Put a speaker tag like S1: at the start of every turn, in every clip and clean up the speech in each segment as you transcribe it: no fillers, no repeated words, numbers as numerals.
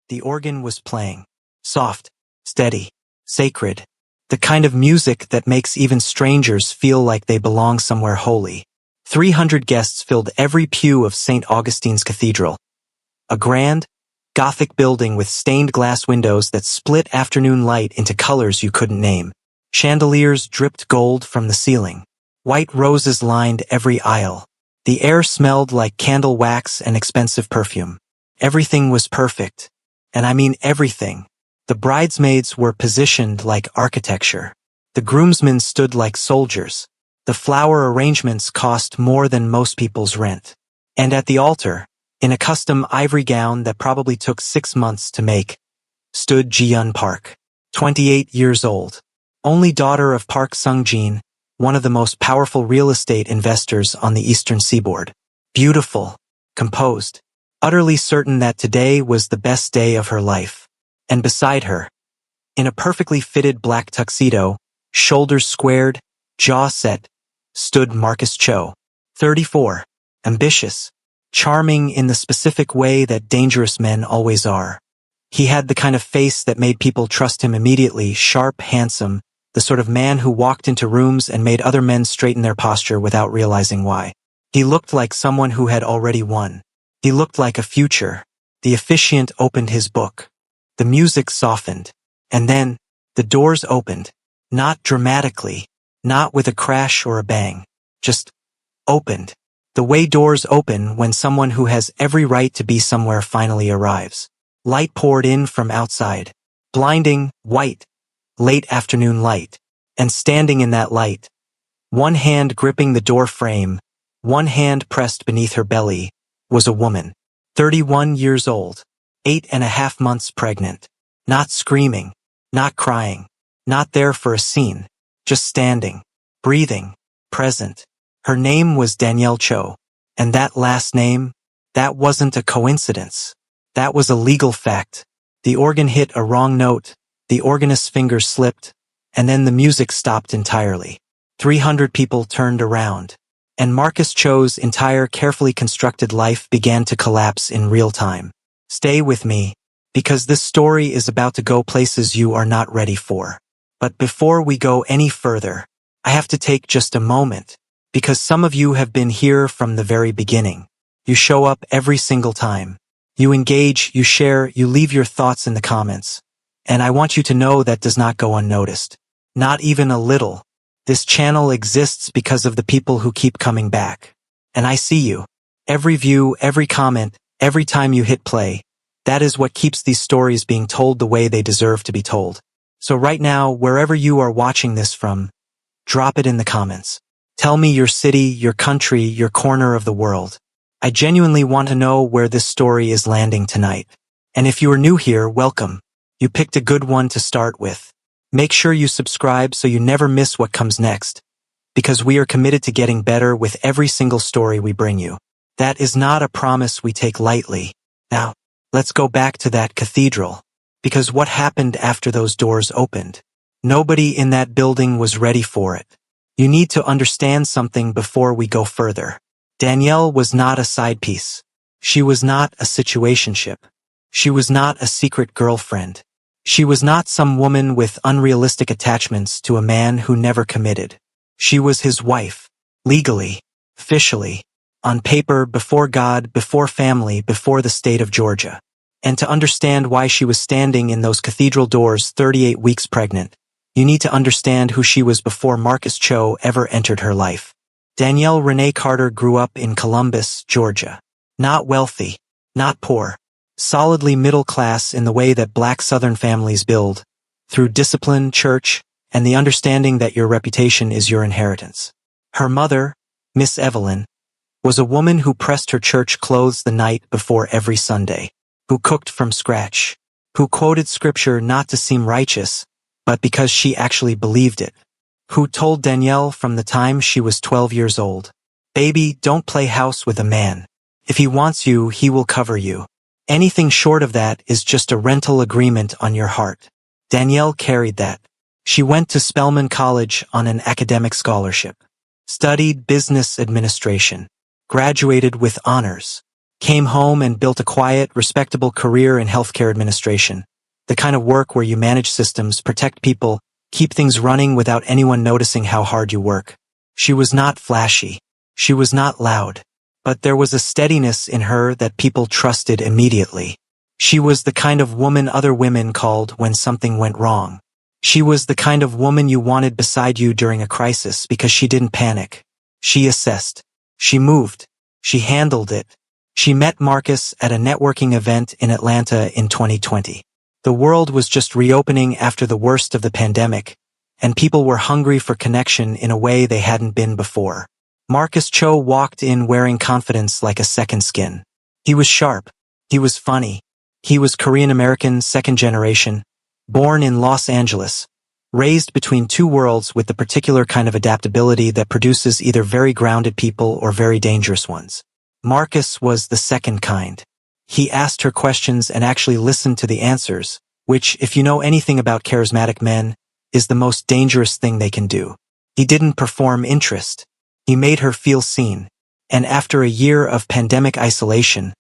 S1: The organ was playing. Soft, steady, sacred. The kind of music that makes even strangers feel like they belong somewhere holy. 300 guests filled every pew of St. Augustine's Cathedral. A grand, Gothic building with stained glass windows that split afternoon light into colors you couldn't name. Chandeliers dripped gold from the ceiling. White roses lined every aisle. The air smelled like candle wax and expensive perfume. Everything was perfect. And I mean everything. The bridesmaids were positioned like architecture. The groomsmen stood like soldiers. The flower arrangements cost more than most people's rent. And at the altar, in a custom ivory gown that probably took 6 months to make, stood Ji-Yeon Park, 28 years old, only daughter of Park Sung-jin, one of the most powerful real estate investors on the eastern seaboard. Beautiful, composed, utterly certain that today was the best day of her life. And beside her, in a perfectly fitted black tuxedo, shoulders squared, jaw set, stood Marcus Cho, 34, ambitious, charming in the specific way that dangerous men always are. He had the kind of face that made people trust him immediately, sharp, handsome, the sort of man who walked into rooms and made other men straighten their posture without realizing why. He looked like someone who had already won. He looked like a future. The officiant opened his book. The music softened. And then, the doors opened. Not dramatically, not with a crash or a bang. Just opened. The way doors open when someone who has every right to be somewhere finally arrives. Light poured in from outside. Blinding, white, late afternoon light. And standing in that light, one hand gripping the door frame, one hand pressed beneath her belly, was a woman. 31 years old. 8.5 months pregnant. Not screaming. Not crying. Not there for a scene. Just standing. Breathing. Present. Her name was Danielle Cho. And that last name, that wasn't a coincidence. That was a legal fact. The organ hit a wrong note. The organist's fingers slipped. And then the music stopped entirely. 300 people turned around. And Marcus Cho's entire carefully constructed life began to collapse in real time. Stay with me, because this story is about to go places you are not ready for. But before we go any further, I have to take just a moment, because some of you have been here from the very beginning. You show up every single time. You engage, you share, you leave your thoughts in the comments. And I want you to know that does not go unnoticed. Not even a little. This channel exists because of the people who keep coming back. And I see you. Every view, every comment, every time you hit play. That is what keeps these stories being told the way they deserve to be told. So right now, wherever you are watching this from, drop it in the comments. Tell me your city, your country, your corner of the world. I genuinely want to know where this story is landing tonight. And if you are new here, welcome. You picked a good one to start with. Make sure you subscribe so you never miss what comes next, because we are committed to getting better with every single story we bring you. That is not a promise we take lightly. Now, let's go back to that cathedral, because what happened after those doors opened? Nobody in that building was ready for it. You need to understand something before we go further. Danielle was not a side piece. She was not a situationship. She was not a secret girlfriend. She was not some woman with unrealistic attachments to a man who never committed. She was his wife, legally, officially, on paper, before God, before family, before the state of Georgia. And to understand why she was standing in those cathedral doors 38 weeks pregnant, you need to understand who she was before Marcus Cho ever entered her life. Danielle Renee Carter grew up in Columbus, Georgia. Not wealthy, not poor. Solidly middle class in the way that black Southern families build, through discipline, church, and the understanding that your reputation is your inheritance. Her mother, Miss Evelyn, was a woman who pressed her church clothes the night before every Sunday, who cooked from scratch, who quoted scripture not to seem righteous, but because she actually believed it, who told Danielle from the time she was 12 years old, "Baby, don't play house with a man. If he wants you, he will cover you. Anything short of that is just a rental agreement on your heart." Danielle carried that. She went to Spelman College on an academic scholarship, studied business administration, graduated with honors, Came home and built a quiet, respectable career in healthcare administration. The kind of work where you manage systems, protect people, keep things running without anyone noticing how hard you work. She was not flashy. She was not loud. But there was a steadiness in her that people trusted immediately. She was the kind of woman other women called when something went wrong. She was the kind of woman you wanted beside you during a crisis because she didn't panic. She assessed. She moved. She handled it. She met Marcus at a networking event in Atlanta in 2020. The world was just reopening after the worst of the pandemic, and people were hungry for connection in a way they hadn't been before. Marcus Cho walked in wearing confidence like a second skin. He was sharp. He was funny. He was Korean-American, second generation, born in Los Angeles, raised between two worlds with the particular kind of adaptability that produces either very grounded people or very dangerous ones. Marcus was the second kind. He asked her questions and actually listened to the answers, which, if you know anything about charismatic men, is the most dangerous thing they can do. He didn't perform interest. He made her feel seen. And after a year of pandemic isolation,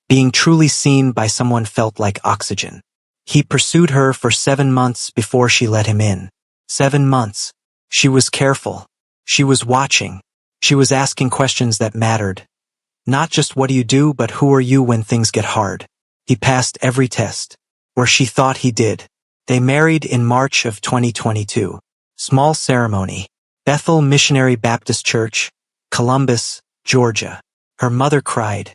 S1: being truly seen by someone felt like oxygen. He pursued her for 7 months before she let him in. 7 months. She was careful. She was watching. She was asking questions that mattered. Not just what do you do, but who are you when things get hard. He passed every test. Or she thought he did. They married in March of 2022. Small ceremony. Bethel Missionary Baptist Church, Columbus, Georgia. Her mother cried.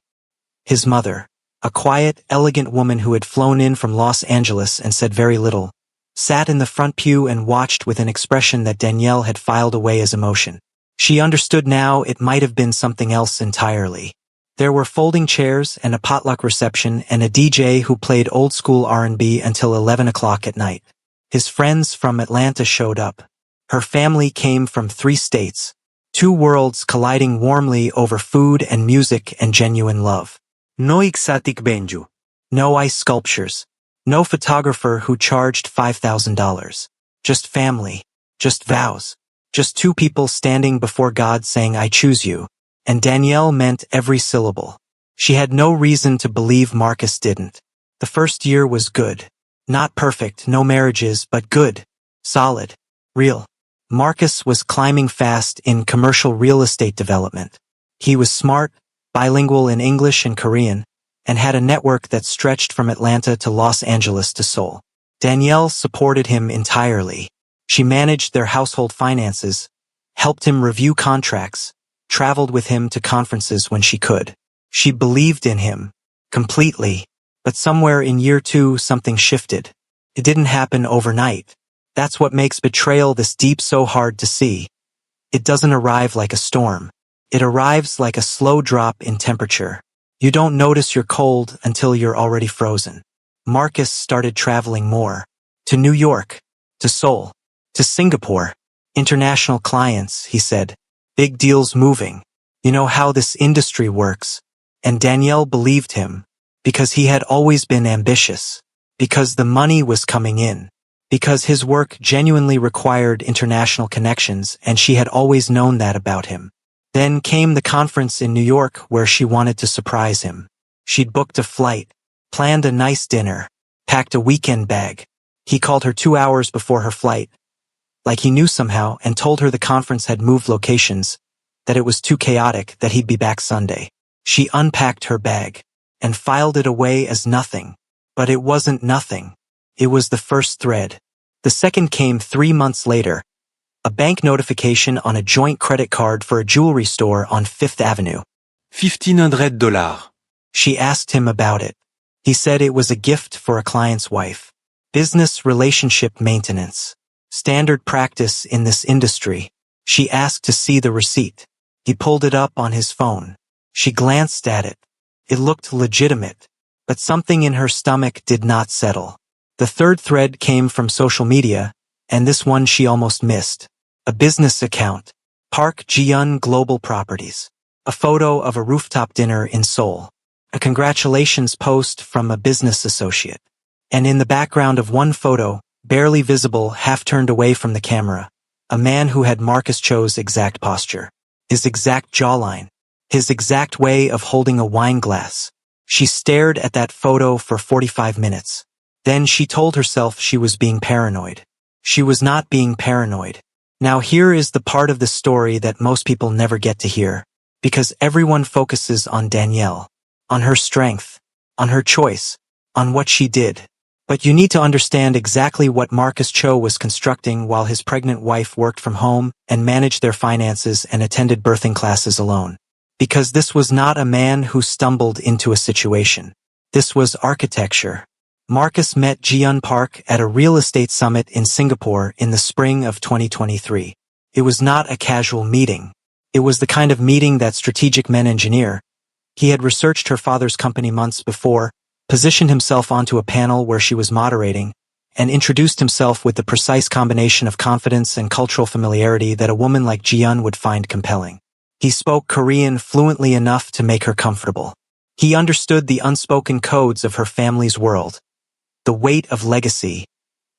S1: His mother, a quiet, elegant woman who had flown in from Los Angeles and said very little, sat in the front pew and watched with an expression that Danielle had filed away as emotion. She understood now it might have been something else entirely. There were folding chairs and a potluck reception and a DJ who played old-school R&B until 11 o'clock at night. His friends from Atlanta showed up. Her family came from 3 states, 2 worlds colliding warmly over food and music and genuine love. No exotic benju. No ice sculptures. No photographer who charged $5,000. Just family. Just vows. Just 2 people standing before God saying, I choose you. And Danielle meant every syllable. She had no reason to believe Marcus didn't. The first year was good. Not perfect, no marriages, but good. Solid. Real. Marcus was climbing fast in commercial real estate development. He was smart, bilingual in English and Korean, and had a network that stretched from Atlanta to Los Angeles to Seoul. Danielle supported him entirely. She managed their household finances, helped him review contracts, traveled with him to conferences when she could. She believed in him, completely, but somewhere in year 2 something shifted. It didn't happen overnight. That's what makes betrayal this deep so hard to see. It doesn't arrive like a storm. It arrives like a slow drop in temperature. You don't notice you're cold until you're already frozen. Marcus started traveling more. To New York. To Seoul. To Singapore. International clients, he said. Big deals moving. You know how this industry works. And Danielle believed him. Because he had always been ambitious. Because the money was coming in. Because his work genuinely required international connections, and she had always known that about him. Then came the conference in New York where she wanted to surprise him. She'd booked a flight, planned a nice dinner, packed a weekend bag. He called her 2 hours before her flight, like he knew somehow, and told her the conference had moved locations, that it was too chaotic, that he'd be back Sunday. She unpacked her bag and filed it away as nothing. But it wasn't nothing. It was the first thread. The second came 3 months later. A bank notification on a joint credit card for a jewelry store on 5th Avenue.
S2: $1,500.
S1: She asked him about it. He said it was a gift for a client's wife. Business relationship maintenance. Standard practice in this industry. She asked to see the receipt. He pulled it up on his phone. She glanced at it. It looked legitimate, but something in her stomach did not settle. The third thread came from social media, and this one she almost missed. A business account. Park Ji-eun Global Properties. A photo of a rooftop dinner in Seoul. A congratulations post from a business associate. And in the background of one photo, barely visible, half turned away from the camera, a man who had Marcus Cho's exact posture. His exact jawline. his exact way of holding a wine glass. She stared at that photo for 45 minutes. Then she told herself she was being paranoid. She was not being paranoid. Now here is the part of the story that most people never get to hear, because everyone focuses on Danielle, on her strength, on her choice, on what she did. But you need to understand exactly what Marcus Cho was constructing while his pregnant wife worked from home and managed their finances and attended birthing classes alone. Because this was not a man who stumbled into a situation. This was architecture. Marcus met Ji-Yeon Park at a real estate summit in Singapore in the spring of 2023. It was not a casual meeting. It was the kind of meeting that strategic men engineer. He had researched her father's company months before, positioned himself onto a panel where she was moderating, and introduced himself with the precise combination of confidence and cultural familiarity that a woman like Ji-Yeon would find compelling. He spoke Korean fluently enough to make her comfortable. He understood the unspoken codes of her family's world, the weight of legacy,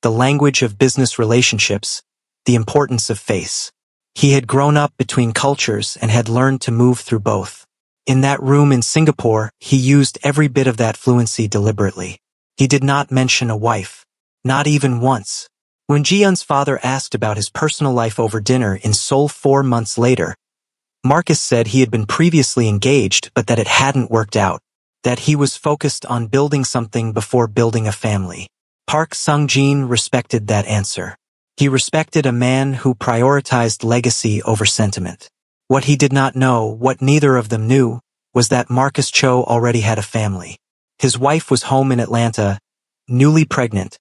S1: the language of business relationships, the importance of face. He had grown up between cultures and had learned to move through both. In that room in Singapore, he used every bit of that fluency deliberately. He did not mention a wife, not even once. When Ji-Yeon's father asked about his personal life over dinner in Seoul 4 months later, Marcus said he had been previously engaged but that it hadn't worked out, that he was focused on building something before building a family. Park Sung-jin respected that answer. He respected a man who prioritized legacy over sentiment. What he did not know, what neither of them knew, was that Marcus Cho already had a family. His wife was home in Atlanta, newly pregnant,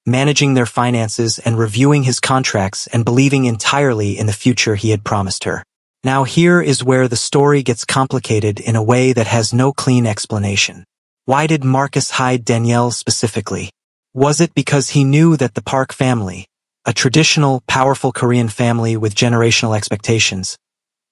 S1: managing their finances and reviewing his contracts and believing entirely in the future he had promised her. Now here is where the story gets complicated in a way that has no clean explanation. Why did Marcus hide Danielle specifically? Was it because he knew that the Park family, a traditional, powerful Korean family with generational expectations,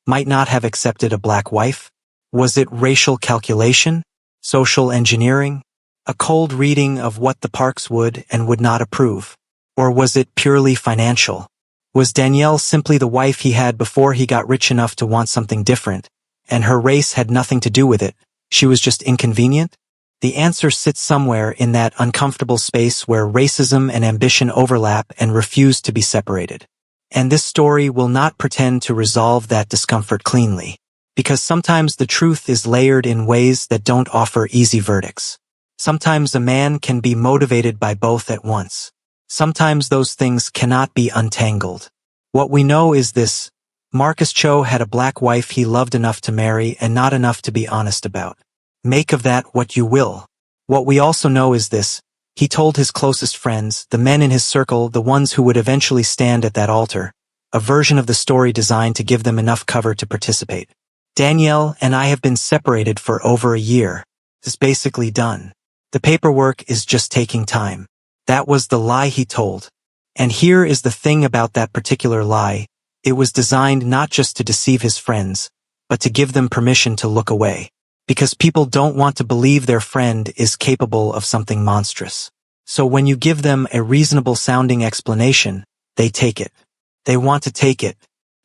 S1: might not have accepted a black wife? Was it racial calculation? Social engineering? A cold reading of what the Parks would and would not approve? Or was it purely financial? Was Danielle simply the wife he had before he got rich enough to want something different, and her race had nothing to do with it? She was just inconvenient? The answer sits somewhere in that uncomfortable space where racism and ambition overlap and refuse to be separated. And this story will not pretend to resolve that discomfort cleanly, because sometimes the truth is layered in ways that don't offer easy verdicts. Sometimes a man can be motivated by both at once. Sometimes those things cannot be untangled. What we know is this: Marcus Cho had a black wife he loved enough to marry and not enough to be honest about. Make of that what you will. What we also know is this: he told his closest friends, the men in his circle, the ones who would eventually stand at that altar, a version of the story designed to give them enough cover to participate. Danielle and I have been separated for over a year. It's basically done. The paperwork is just taking time. That was the lie he told. And here is the thing about that particular lie: it was designed not just to deceive his friends, but to give them permission to look away. Because people don't want to believe their friend is capable of something monstrous. So when you give them a reasonable-sounding explanation, they take it. They want to take it.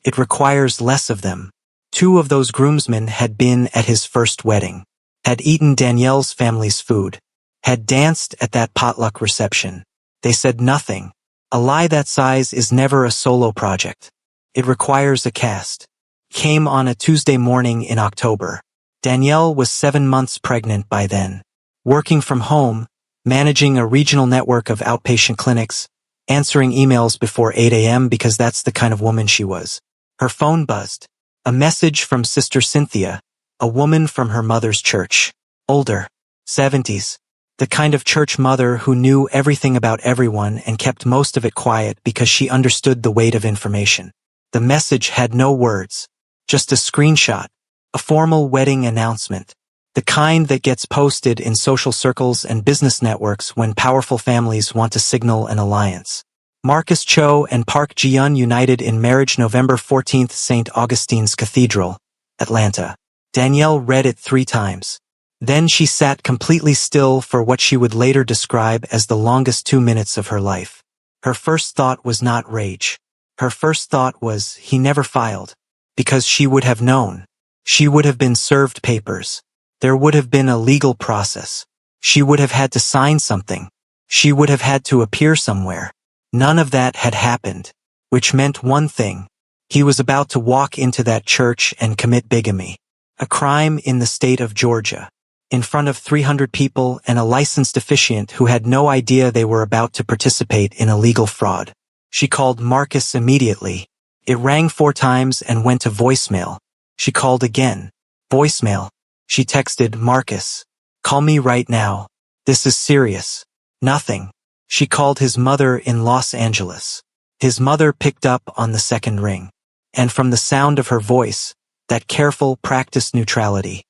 S1: It requires less of them. 2 of those groomsmen had been at his first wedding, had eaten Danielle's family's food, had danced at that potluck reception. They said nothing. A lie that size is never a solo project. It requires a cast. Came on a Tuesday morning in October. Danielle was 7 months pregnant by then. Working from home, managing a regional network of outpatient clinics, answering emails before 8 a.m. because that's the kind of woman she was. Her phone buzzed. A message from Sister Cynthia, a woman from her mother's church. Older. 70s. The kind of church mother who knew everything about everyone and kept most of it quiet because she understood the weight of information. The message had no words, just a screenshot, a formal wedding announcement, the kind that gets posted in social circles and business networks when powerful families want to signal an alliance. Marcus Cho and Park Ji-Yeon united in marriage November 14th, St. Augustine's Cathedral, Atlanta. Danielle read it 3 times. Then she sat completely still for what she would later describe as the longest 2 minutes of her life. Her first thought was not rage. Her first thought was, he never filed. Because she would have known. She would have been served papers. There would have been a legal process. She would have had to sign something. She would have had to appear somewhere. None of that had happened, which meant one thing. He was about to walk into that church and commit bigamy, a crime in the state of Georgia, in front of 300 people and a licensed officiant who had no idea they were about to participate in a legal fraud. She called Marcus immediately. It rang 4 times and went to voicemail. She called again. Voicemail. She texted Marcus. Call me right now. This is serious. Nothing. She called his mother in Los Angeles. His mother picked up on the second ring. And from the sound of her voice, that careful, practiced neutrality,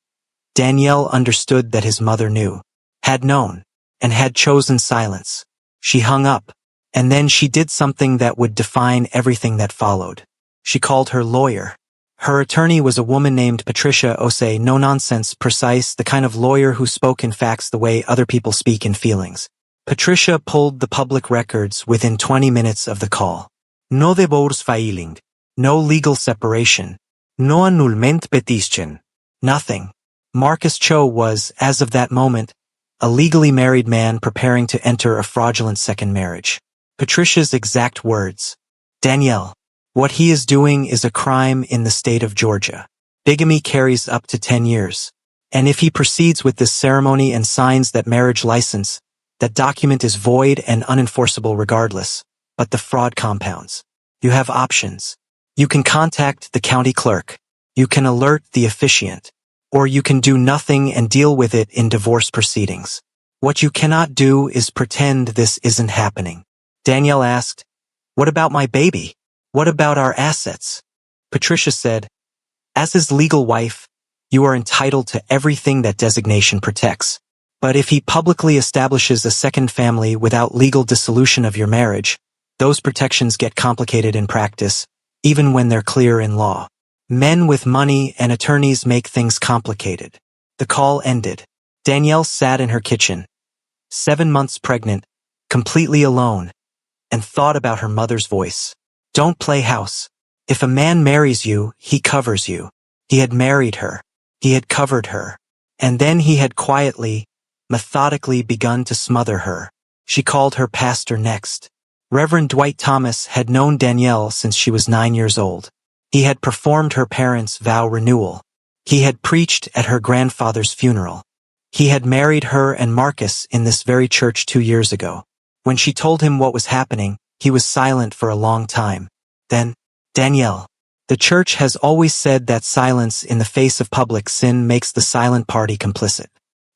S1: Danielle understood that his mother knew, had known, and had chosen silence. She hung up, and then she did something that would define everything that followed. She called her lawyer. Her attorney was a woman named Patricia Osei, no-nonsense, precise, the kind of lawyer who spoke in facts the way other people speak in feelings. Patricia pulled the public records within 20 minutes of the call. No divorce filing. No legal separation. No annulment petition. Nothing. Marcus Cho was, as of that moment, a legally married man preparing to enter a fraudulent second marriage. Patricia's exact words. Danielle, what he is doing is a crime in the state of Georgia. Bigamy carries up to 10 years. And if he proceeds with this ceremony and signs that marriage license, that document is void and unenforceable regardless, but the fraud compounds. You have options. You can contact the county clerk. You can alert the officiant. Or you can do nothing and deal with it in divorce proceedings. What you cannot do is pretend this isn't happening. Danielle asked, what about my baby? What about our assets? Patricia said, as his legal wife, you are entitled to everything that designation protects. But if he publicly establishes a second family without legal dissolution of your marriage, those protections get complicated in practice, even when they're clear in law. Men with money and attorneys make things complicated. The call ended. Danielle sat in her kitchen, 7 months pregnant, completely alone, and thought about her mother's voice. Don't play house. If a man marries you, he covers you. He had married her. He had covered her. And then he had quietly, methodically begun to smother her. She called her pastor next. Reverend Dwight Thomas had known Danielle since she was 9 years old. He had performed her parents' vow renewal. He had preached at her grandfather's funeral. He had married her and Marcus in this very church 2 years ago. When she told him what was happening, he was silent for a long time. Then, Danielle, the church has always said that silence in the face of public sin makes the silent party complicit.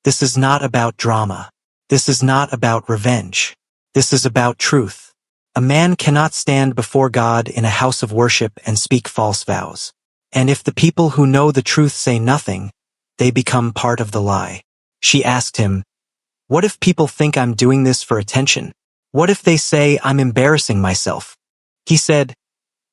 S1: This is not about drama. This is not about revenge. This is about truth. A man cannot stand before God in a house of worship and speak false vows. And if the people who know the truth say nothing, they become part of the lie. She asked him, what if people think I'm doing this for attention? What if they say I'm embarrassing myself? He said,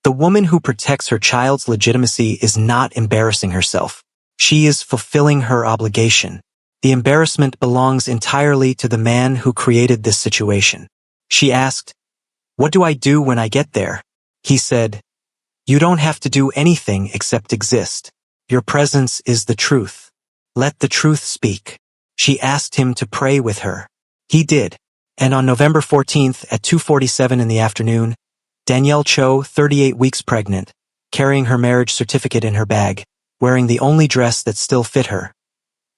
S1: the woman who protects her child's legitimacy is not embarrassing herself. She is fulfilling her obligation. The embarrassment belongs entirely to the man who created this situation. She asked, what do I do when I get there? He said, you don't have to do anything except exist. Your presence is the truth. Let the truth speak. She asked him to pray with her. He did. And on November 14th at 2:47 in the afternoon, Danielle Cho, 38 weeks pregnant, carrying her marriage certificate in her bag, wearing the only dress that still fit her,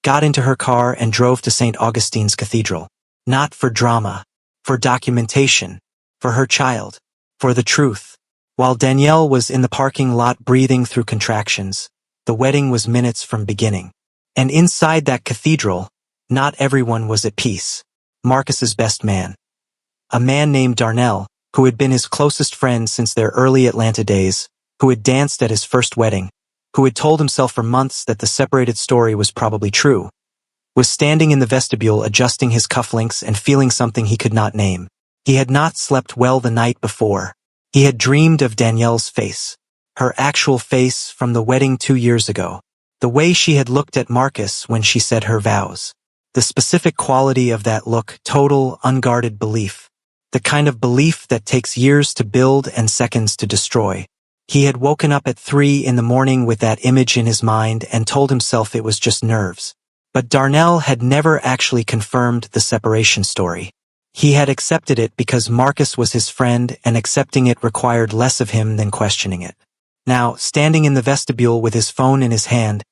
S1: got into her car and drove to St. Augustine's Cathedral. Not for drama, for documentation, for her child, for the truth. While Danielle was in the parking lot breathing through contractions, the wedding was minutes from beginning. And inside that cathedral, not everyone was at peace. Marcus's best man, a man named Darnell, who had been his closest friend since their early Atlanta days, who had danced at his first wedding, who had told himself for months that the separated story was probably true, was standing in the vestibule adjusting his cufflinks and feeling something he could not name. He had not slept well the night before. He had dreamed of Danielle's face, her actual face from the wedding 2 years ago, the way she had looked at Marcus when she said her vows. The specific quality of that look, total, unguarded belief. The kind of belief that takes years to build and seconds to destroy. He had woken up at 3 in the morning with that image in his mind and told himself it was just nerves. But Darnell had never actually confirmed the separation story. He had accepted it because Marcus was his friend, and accepting it required less of him than questioning it. Now, standing in the vestibule with his phone in his hand,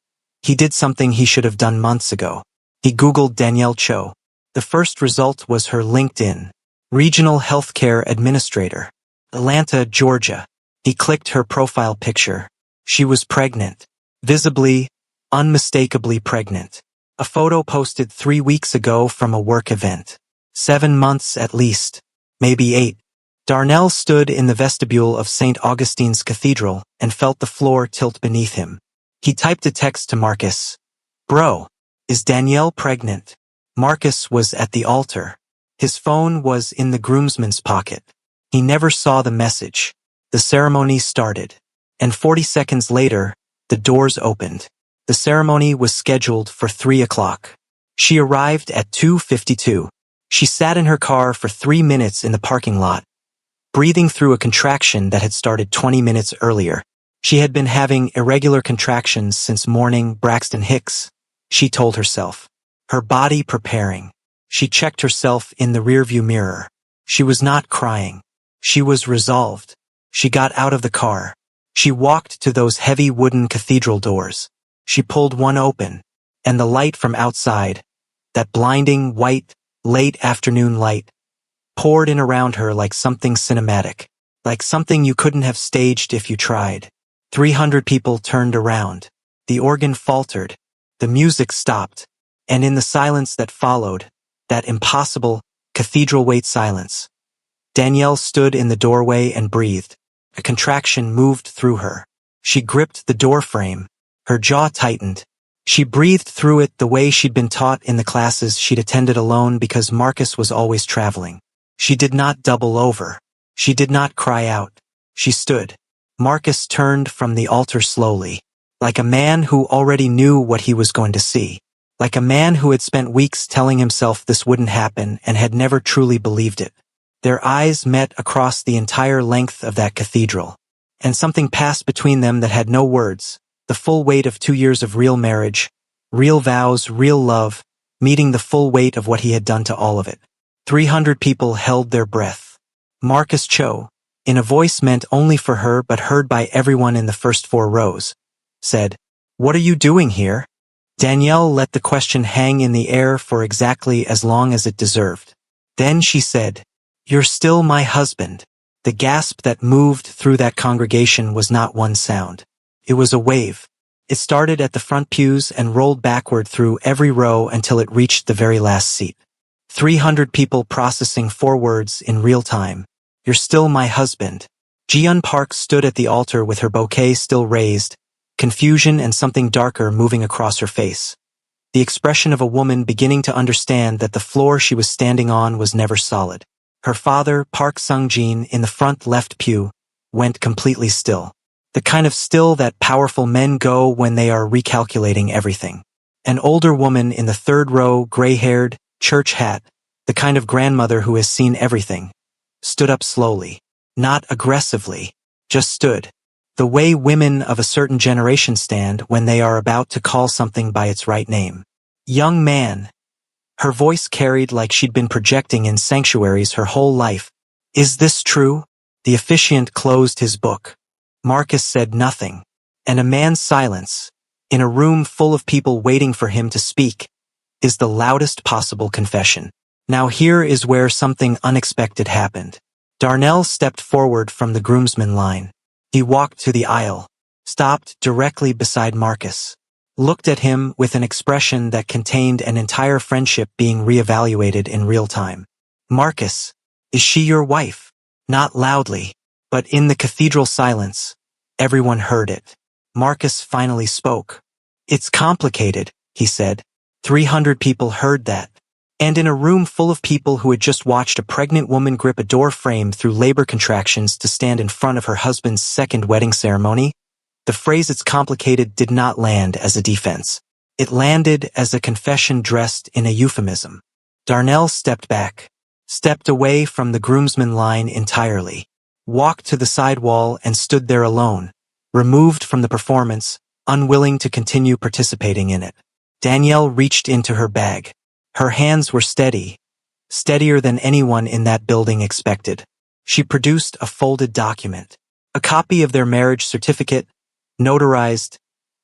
S1: he did something he should have done months ago. He Googled Danielle Cho. The first result was her LinkedIn. Regional Healthcare Administrator. Atlanta, Georgia. He clicked her profile picture. She was pregnant. Visibly, unmistakably pregnant. A photo posted 3 weeks ago from a work event. 7 months at least. Maybe 8. Darnell stood in the vestibule of St. Augustine's Cathedral and felt the floor tilt beneath him. He typed a text to Marcus. Bro, is Danielle pregnant? Marcus was at the altar. His phone was in the groomsman's pocket. He never saw the message. The ceremony started. And 40 seconds later, the doors opened. The ceremony was scheduled for 3 o'clock. She arrived at 2:52. She sat in her car for 3 minutes in the parking lot, breathing through a contraction that had started 20 minutes earlier. She had been having irregular contractions since morning Braxton Hicks, she told herself. Her body preparing. She checked herself in the rearview mirror. She was not crying. She was resolved. She got out of the car. She walked to those heavy wooden cathedral doors. She pulled one open, and the light from outside, that blinding, white, late afternoon light, poured in around her like something cinematic, like something you couldn't have staged if you tried. 300 people turned around. The organ faltered. The music stopped. And in the silence that followed, that impossible, cathedral-weight silence, Danielle stood in the doorway and breathed. A contraction moved through her. She gripped the doorframe. Her jaw tightened. She breathed through it the way she'd been taught in the classes she'd attended alone because Marcus was always traveling. She did not double over. She did not cry out. She stood. Marcus turned from the altar slowly, like a man who already knew what he was going to see, like a man who had spent weeks telling himself this wouldn't happen and had never truly believed it. Their eyes met across the entire length of that cathedral, and something passed between them that had no words, the full weight of 2 years of real marriage, real vows, real love, meeting the full weight of what he had done to all of it. 300 people held their breath. Marcus Cho, in a voice meant only for her but heard by everyone in the first 4 rows, said, "What are you doing here?" Danielle let the question hang in the air for exactly as long as it deserved. Then she said, "You're still my husband." The gasp that moved through that congregation was not one sound. It was a wave. It started at the front pews and rolled backward through every row until it reached the very last seat. 300 people processing 4 words in real time. "You're still my husband." Ji-Yeon Park stood at the altar with her bouquet still raised, confusion and something darker moving across her face. The expression of a woman beginning to understand that the floor she was standing on was never solid. Her father, Park Sung-jin, in the front left pew, went completely still. The kind of still that powerful men go when they are recalculating everything. An older woman in the 3rd row, gray-haired, church hat, the kind of grandmother who has seen everything, stood up slowly. Not aggressively, just stood. The way women of a certain generation stand when they are about to call something by its right name. "Young man." Her voice carried like she'd been projecting in sanctuaries her whole life. "Is this true?" The officiant closed his book. Marcus said nothing. And a man's silence, in a room full of people waiting for him to speak, is the loudest possible confession. Now here is where something unexpected happened. Darnell stepped forward from the groomsmen line. He walked to the aisle, stopped directly beside Marcus, looked at him with an expression that contained an entire friendship being reevaluated in real time. "Marcus, is she your wife?" Not loudly, but in the cathedral silence, everyone heard it. Marcus finally spoke. "It's complicated," he said. 300 people heard that. And in a room full of people who had just watched a pregnant woman grip a door frame through labor contractions to stand in front of her husband's 2nd wedding ceremony, the phrase "it's complicated" did not land as a defense. It landed as a confession dressed in a euphemism. Darnell stepped back, stepped away from the groomsmen line entirely. walked to the side wall and stood there alone, removed from the performance, unwilling to continue participating in it. Danielle reached into her bag. Her hands were steady, steadier than anyone in that building expected. She produced a folded document, a copy of their marriage certificate, notarized,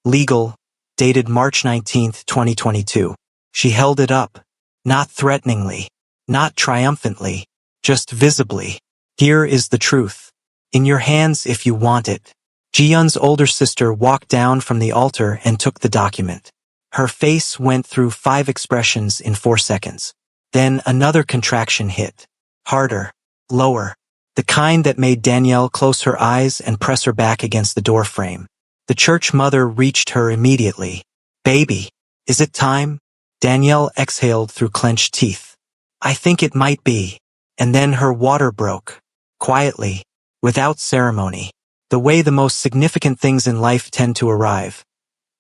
S1: legal, dated March 19, 2022. She held it up, not threateningly, not triumphantly, just visibly. Here is the truth. In your hands if you want it. Ji-yeon's older sister walked down from the altar and took the document. Her face went through 5 expressions in 4 seconds. Then another contraction hit. Harder, lower, the kind that made Danielle close her eyes and press her back against the door frame. The church mother reached her immediately. Baby, is it time? Danielle exhaled through clenched teeth. I think it might be. And then her water broke. Quietly, without ceremony. The way the most significant things in life tend to arrive.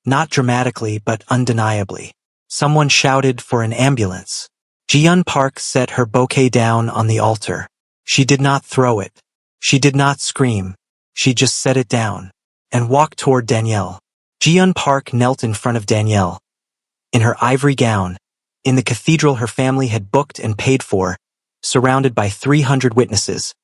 S1: Not dramatically, but undeniably. Someone shouted for an ambulance. Ji-yeon Park set her bouquet down on the altar. She did not throw it. She did not scream. She just set it down and walked toward Danielle. Ji-yeon Park knelt in front of Danielle. In her ivory gown, in the cathedral her family had booked and paid for, surrounded by 300 witnesses,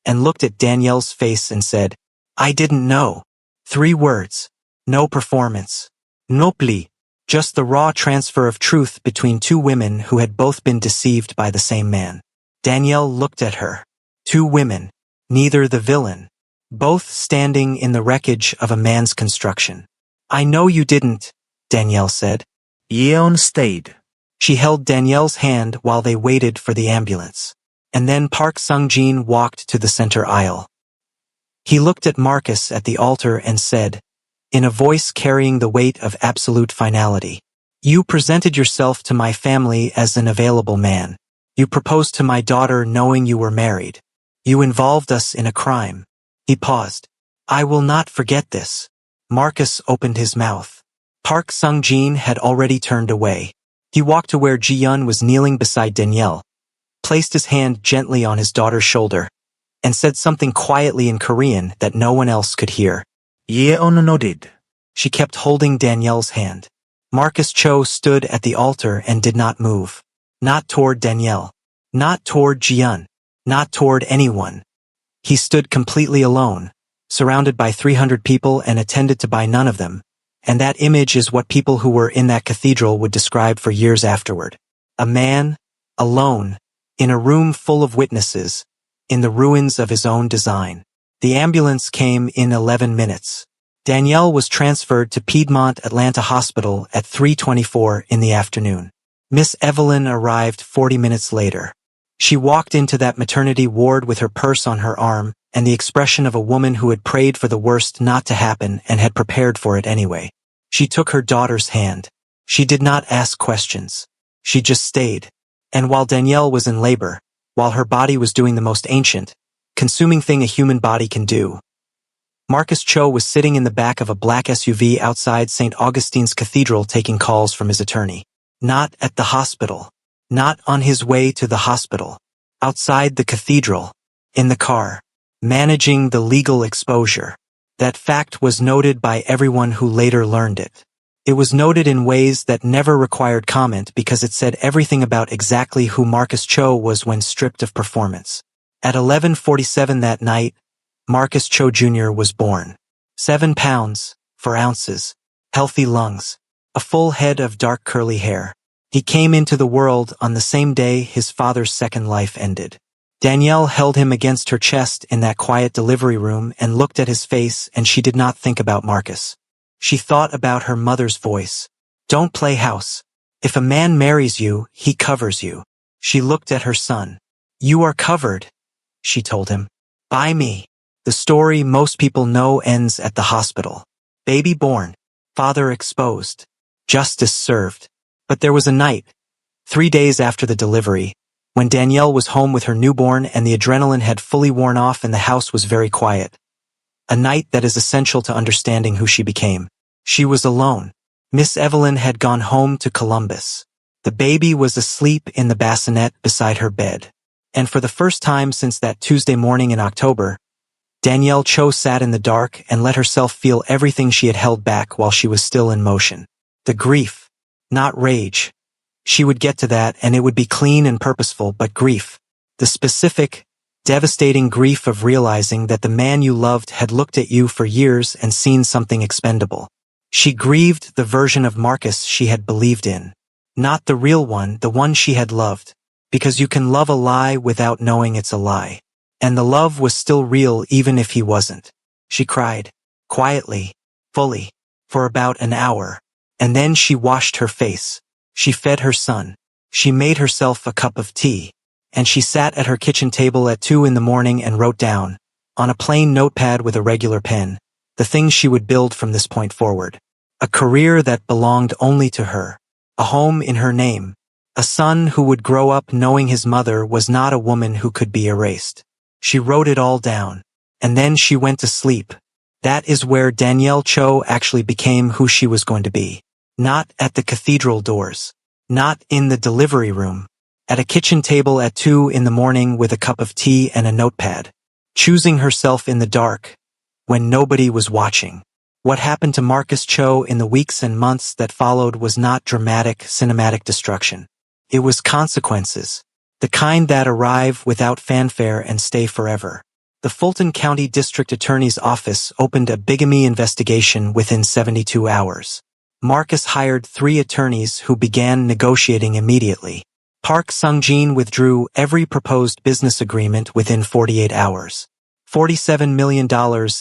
S1: and looked at Danielle's face and said, I didn't know. 3 words. No performance. No plea. Just the raw transfer of truth between 2 women who had both been deceived by the same man. Danielle looked at her. 2 women, neither the villain, both standing in the wreckage of a man's construction. I know you didn't, Danielle said.
S3: Yeon stayed.
S1: She held Danielle's hand while they waited for the ambulance. And then Park Sung-jin walked to the center aisle. He looked at Marcus at the altar and said, in a voice carrying the weight of absolute finality, you presented yourself to my family as an available man. You proposed to my daughter knowing you were married. You involved us in a crime. He paused. I will not forget this. Marcus opened his mouth. Park Sung-jin had already turned away. He walked to where Ji-yeon was kneeling beside Danielle, placed his hand gently on his daughter's shoulder, and said something quietly in Korean that no one else could hear.
S3: Yeon nodded.
S1: She kept holding Danielle's hand. Marcus Cho stood at the altar and did not move. Not toward Danielle. Not toward Ji-yeon. Not toward anyone. He stood completely alone, surrounded by 300 people and attended to by none of them. And that image is what people who were in that cathedral would describe for years afterward. A man, alone, in a room full of witnesses, in the ruins of his own design. The ambulance came in 11 minutes. Danielle was transferred to Piedmont Atlanta Hospital at 3:24 in the afternoon. Miss Evelyn arrived 40 minutes later. She walked into that maternity ward with her purse on her arm and the expression of a woman who had prayed for the worst not to happen and had prepared for it anyway. She took her daughter's hand. She did not ask questions. She just stayed. And while Danielle was in labor, while her body was doing the most ancient, consuming thing a human body can do, Marcus Cho was sitting in the back of a black SUV outside St. Augustine's Cathedral taking calls from his attorney. Not at the hospital. Not on his way to the hospital. Outside the cathedral. In the car. Managing the legal exposure. That fact was noted by everyone who later learned it. It was noted in ways that never required comment because it said everything about exactly who Marcus Cho was when stripped of performance. At 11:47 that night, Marcus Cho Jr. was born. 7 pounds, 4 ounces, healthy lungs, a full head of dark curly hair. He came into the world on the same day his father's second life ended. Danielle held him against her chest in that quiet delivery room and looked at his face, and she did not think about Marcus. She thought about her mother's voice. Don't play house. If a man marries you, he covers you. She looked at her son. You are covered, she told him. By me. The story most people know ends at the hospital. Baby born. Father exposed. Justice served. But there was a night, 3 days after the delivery, when Danielle was home with her newborn and the adrenaline had fully worn off and the house was very quiet. A night that is essential to understanding who she became. She was alone. Miss Evelyn had gone home to Columbus. The baby was asleep in the bassinet beside her bed. And for the first time since that Tuesday morning in October, Danielle Cho sat in the dark and let herself feel everything she had held back while she was still in motion. The grief, not rage. She would get to that and it would be clean and purposeful, but grief. The specific, devastating grief of realizing that the man you loved had looked at you for years and seen something expendable. She grieved the version of Marcus she had believed in. Not the real one, the one she had loved. Because you can love a lie without knowing it's a lie. And the love was still real even if he wasn't. She cried, quietly, fully, for about an hour. And then she washed her face. She fed her son. She made herself a cup of tea. And she sat at her kitchen table at 2 in the morning and wrote down, on a plain notepad with a regular pen, the things she would build from this point forward. A career that belonged only to her. A home in her name. A son who would grow up knowing his mother was not a woman who could be erased. She wrote it all down. And then she went to sleep. That is where Danielle Cho actually became who she was going to be. Not at the cathedral doors. Not in the delivery room. At a kitchen table at 2 in the morning with a cup of tea and a notepad. Choosing herself in the dark. When nobody was watching. What happened to Marcus Cho in the weeks and months that followed was not dramatic, cinematic destruction. It was consequences. The kind that arrive without fanfare and stay forever. The Fulton County District Attorney's Office opened a bigamy investigation within 72 hours. Marcus hired 3 attorneys who began negotiating immediately. Park Sung-jin withdrew every proposed business agreement within 48 hours. $47 million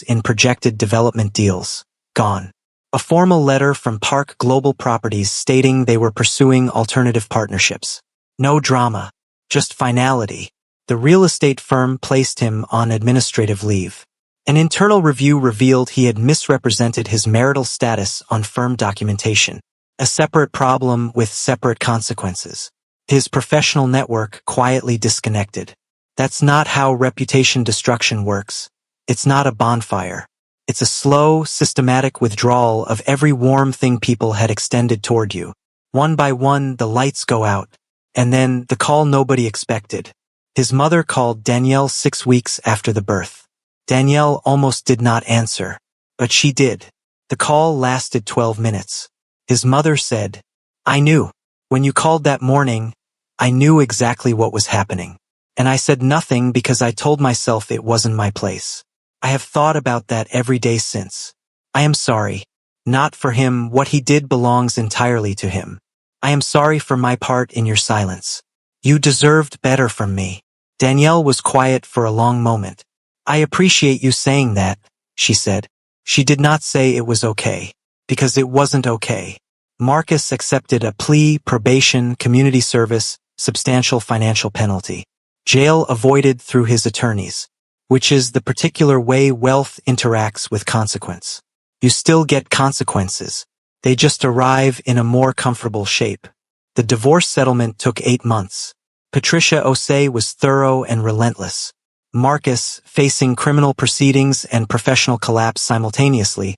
S1: in projected development deals. Gone. A formal letter from Park Global Properties stating they were pursuing alternative partnerships. No drama. Just finality. The real estate firm placed him on administrative leave. An internal review revealed he had misrepresented his marital status on firm documentation. A separate problem with separate consequences. His professional network quietly disconnected. That's not how reputation destruction works. It's not a bonfire. It's a slow, systematic withdrawal of every warm thing people had extended toward you. One by one, the lights go out. And then, the call nobody expected. His mother called Danielle 6 weeks after the birth. Danielle almost did not answer. But she did. The call lasted 12 minutes. His mother said, "I knew. When you called that morning, I knew exactly what was happening. And I said nothing because I told myself it wasn't my place. I have thought about that every day since. I am sorry. Not for him, what he did belongs entirely to him. I am sorry for my part in your silence. You deserved better from me." Danielle was quiet for a long moment. "I appreciate you saying that," she said. She did not say it was okay. Because it wasn't okay. Marcus accepted a plea, probation, community service, substantial financial penalty. Jail avoided through his attorneys. Which is the particular way wealth interacts with consequence. You still get consequences. They just arrive in a more comfortable shape. The divorce settlement took 8 months. Patricia Osei was thorough and relentless. Marcus, facing criminal proceedings and professional collapse simultaneously,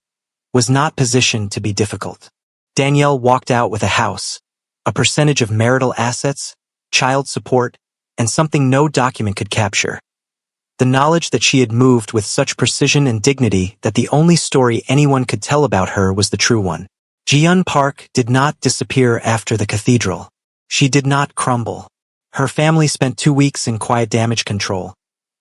S1: was not positioned to be difficult. Danielle walked out with a house, a percentage of marital assets, child support, and something no document could capture. The knowledge that she had moved with such precision and dignity that the only story anyone could tell about her was the true one. Ji-Yeon Park did not disappear after the cathedral. She did not crumble. Her family spent 2 weeks in quiet damage control.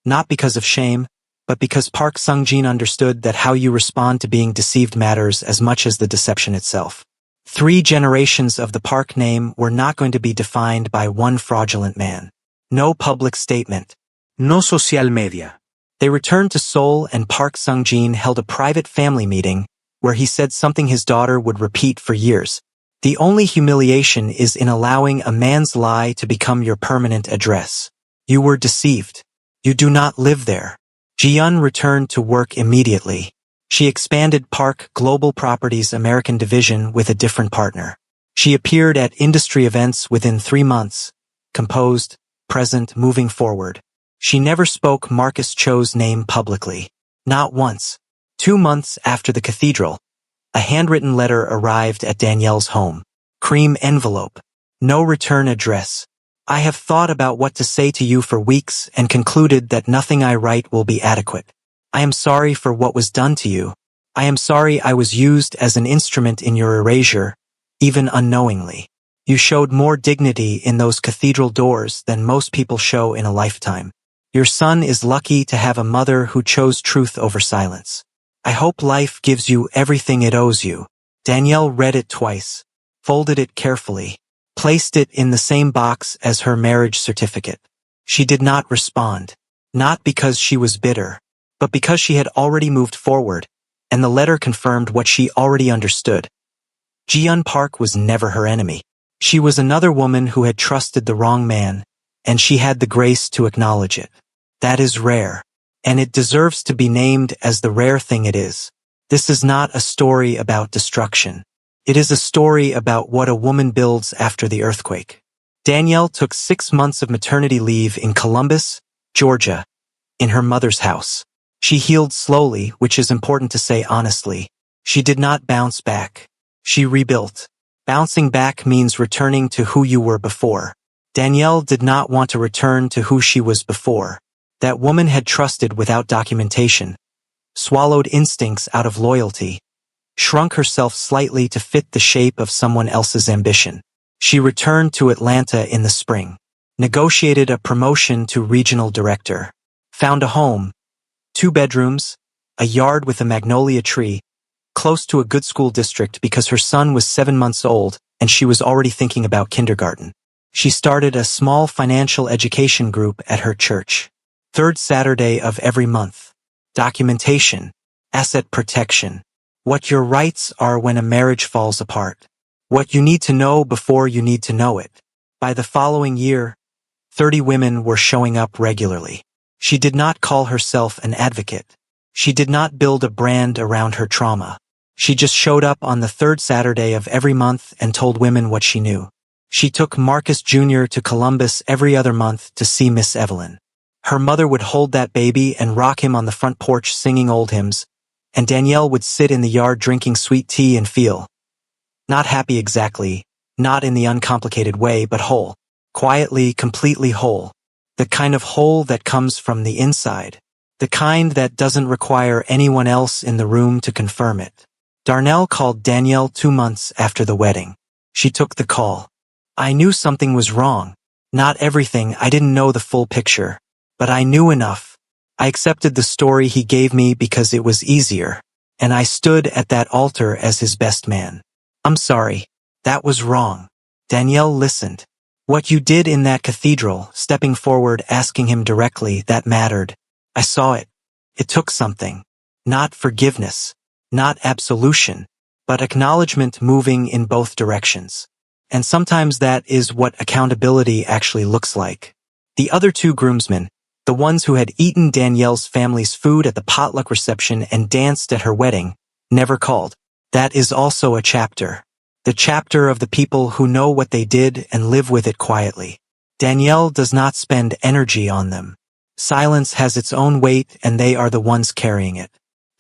S1: Not because of shame, but because Park Sung-jin understood that how you respond to being deceived matters as much as the deception itself. 3 generations of the Park name were not going to be defined by one fraudulent man. No public statement.
S3: No social media.
S1: They returned to Seoul and Park Sung-jin held a private family meeting where he said something his daughter would repeat for years. The only humiliation is in allowing a man's lie to become your permanent address. You were deceived. You do not live there. Ji-Yeon returned to work immediately. She expanded Park Global Properties American division with a different partner. She appeared at industry events within 3 months, composed, present, moving forward. She never spoke Marcus Cho's name publicly. Not once. 2 months after the cathedral, a handwritten letter arrived at Danielle's home. Cream envelope. No return address. "I have thought about what to say to you for weeks and concluded that nothing I write will be adequate. I am sorry for what was done to you. I am sorry I was used as an instrument in your erasure, even unknowingly. You showed more dignity in those cathedral doors than most people show in a lifetime. Your son is lucky to have a mother who chose truth over silence. I hope life gives you everything it owes you. Danielle read it twice, folded it carefully, placed it in the same box as her marriage certificate. She did not respond, not because she was bitter, but because she had already moved forward, and the letter confirmed what she already understood. Ji-Yeon Park was never her enemy. She was another woman who had trusted the wrong man, and she had the grace to acknowledge it. That is rare, and it deserves to be named as the rare thing it is. This is not a story about destruction. It is a story about what a woman builds after the earthquake. Danielle took 6 months of maternity leave in Columbus, Georgia, in her mother's house. She healed slowly, which is important to say honestly. She did not bounce back. She rebuilt. Bouncing back means returning to who you were before. Danielle did not want to return to who she was before. That woman had trusted without documentation, swallowed instincts out of loyalty, shrunk herself slightly to fit the shape of someone else's ambition. She returned to Atlanta in the spring, negotiated a promotion to regional director, found a home, 2 bedrooms, a yard with a magnolia tree, close to a good school district because her son was 7 months old and she was already thinking about kindergarten. She started a small financial education group at her church. 3rd Saturday of every month. Documentation, asset protection, what your rights are when a marriage falls apart, what you need to know before you need to know it. By the following year, 30 women were showing up regularly. She did not call herself an advocate. She did not build a brand around her trauma. She just showed up on the 3rd Saturday of every month and told women what she knew. She took Marcus Jr. to Columbus every other month to see Miss Evelyn. Her mother would hold that baby and rock him on the front porch singing old hymns, and Danielle would sit in the yard drinking sweet tea and feel not happy exactly, not in the uncomplicated way, but whole, quietly, completely whole. The kind of whole that comes from the inside, the kind that doesn't require anyone else in the room to confirm it. Darnell called Danielle 2 months after the wedding. She took the call. I knew something was wrong. Not everything, I didn't know the full picture. But I knew enough. I accepted the story he gave me because it was easier, and I stood at that altar as his best man. I'm sorry. That was wrong. Danielle listened. What you did in that cathedral, stepping forward, asking him directly, that mattered. I saw it. It took something. Not forgiveness, not absolution, but acknowledgement moving in both directions. And sometimes that is what accountability actually looks like. The other 2 groomsmen, the ones who had eaten Danielle's family's food at the potluck reception and danced at her wedding, never called. That is also a chapter. The chapter of the people who know what they did and live with it quietly. Danielle does not spend energy on them. Silence has its own weight and they are the ones carrying it.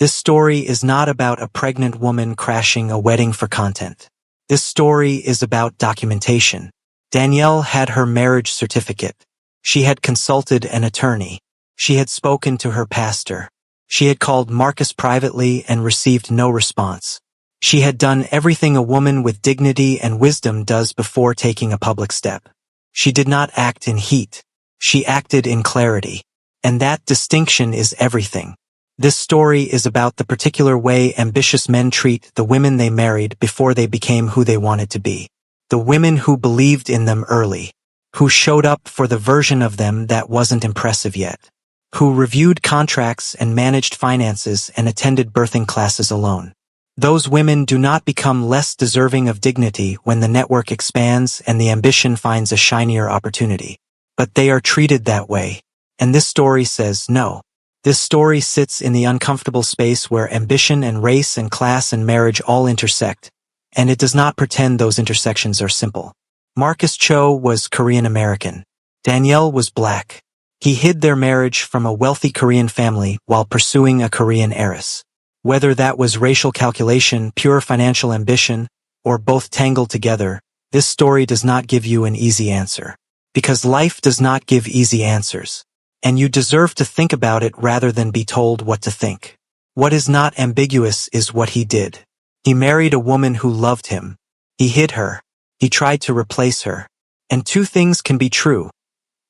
S1: This story is not about a pregnant woman crashing a wedding for content. This story is about documentation. Danielle had her marriage certificate. She had consulted an attorney. She had spoken to her pastor. She had called Marcus privately and received no response. She had done everything a woman with dignity and wisdom does before taking a public step. She did not act in heat. She acted in clarity. And that distinction is everything. This story is about the particular way ambitious men treat the women they married before they became who they wanted to be. The women who believed in them early. Who showed up for the version of them that wasn't impressive yet, who reviewed contracts and managed finances and attended birthing classes alone. Those women do not become less deserving of dignity when the network expands and the ambition finds a shinier opportunity. But they are treated that way. And this story says no. This story sits in the uncomfortable space where ambition and race and class and marriage all intersect, and it does not pretend those intersections are simple. Marcus Cho was Korean American. Danielle was black. He hid their marriage from a wealthy Korean family while pursuing a Korean heiress. Whether that was racial calculation, pure financial ambition, or both tangled together, this story does not give you an easy answer. Because life does not give easy answers. and you deserve to think about it rather than be told what to think. What is not ambiguous is what he did. He married a woman who loved him. He hid her. He tried to replace her. And two things can be true: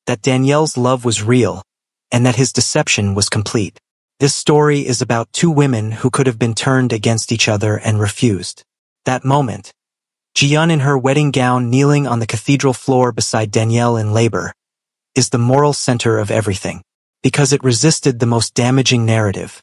S1: that Danielle's love was real, and that his deception was complete. This story is about two women who could have been turned against each other and refused. That moment, Ji-yeon in her wedding gown kneeling on the cathedral floor beside Danielle in labor, is the moral center of everything, because it resisted the most damaging narrative,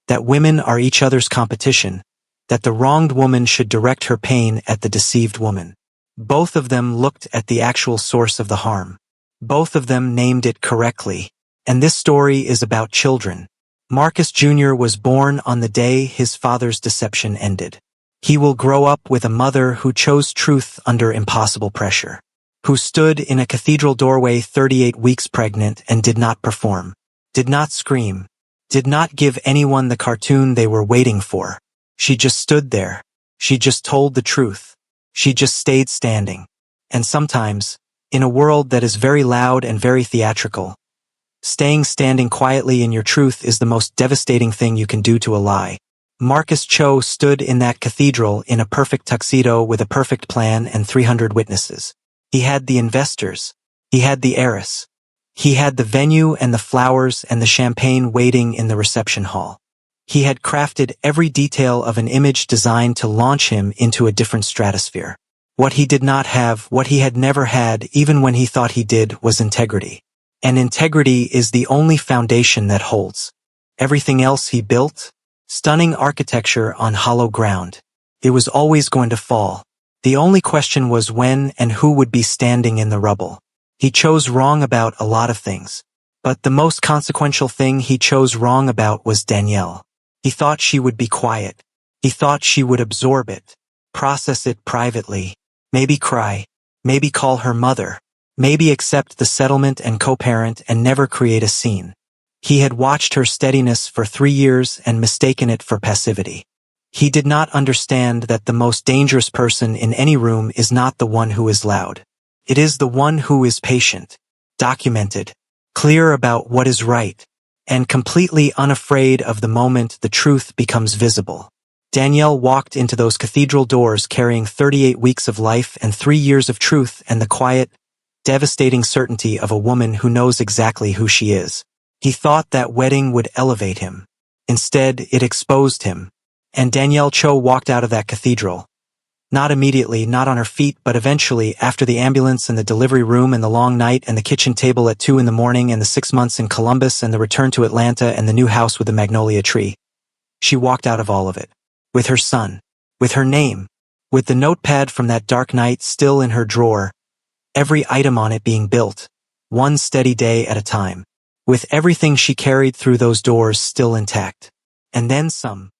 S1: that women are each other's competition, that the wronged woman should direct her pain at the deceived woman. Both of them looked at the actual source of the harm. Both of them named it correctly. And this story is about children. Marcus Jr. was born on the day his father's deception ended. He will grow up with a mother who chose truth under impossible pressure, who stood in a cathedral doorway 38 weeks pregnant and did not perform, did not scream, did not give anyone the cartoon they were waiting for. She just stood there. She just told the truth. She just stayed standing. And sometimes, in a world that is very loud and very theatrical, staying standing quietly in your truth is the most devastating thing you can do to a lie. Marcus Cho stood in that cathedral in a perfect tuxedo with a perfect plan and 300 witnesses. He had the investors. He had the heiress. He had the venue and the flowers and the champagne waiting in the reception hall. He had crafted every detail of an image designed to launch him into a different stratosphere. What he did not have, what he had never had, even when he thought he did, was integrity. And integrity is the only foundation that holds. Everything else he built, stunning architecture on hollow ground. It was always going to fall. The only question was when and who would be standing in the rubble. He chose wrong about a lot of things. But the most consequential thing he chose wrong about was Danielle. He thought she would be quiet. He thought she would absorb it, process it privately, maybe cry, maybe call her mother, maybe accept the settlement and co-parent and never create a scene. He had watched her steadiness for 3 years and mistaken it for passivity. He did not understand that the most dangerous person in any room is not the one who is loud. It is the one who is patient, documented, clear about what is right, and completely unafraid of the moment the truth becomes visible. Danielle walked into those cathedral doors carrying 38 weeks of life and 3 years of truth and the quiet, devastating certainty of a woman who knows exactly who she is. He thought that wedding would elevate him. Instead, it exposed him. And Danielle Cho walked out of that cathedral. Not immediately, not on her feet, but eventually, after the ambulance and the delivery room and the long night and the kitchen table at 2 a.m. and the 6 months in Columbus and the return to Atlanta and the new house with the magnolia tree. She walked out of all of it. With her son. With her name. With the notepad from that dark night still in her drawer. Every item on it being built. One steady day at a time. With everything she carried through those doors still intact. And then some.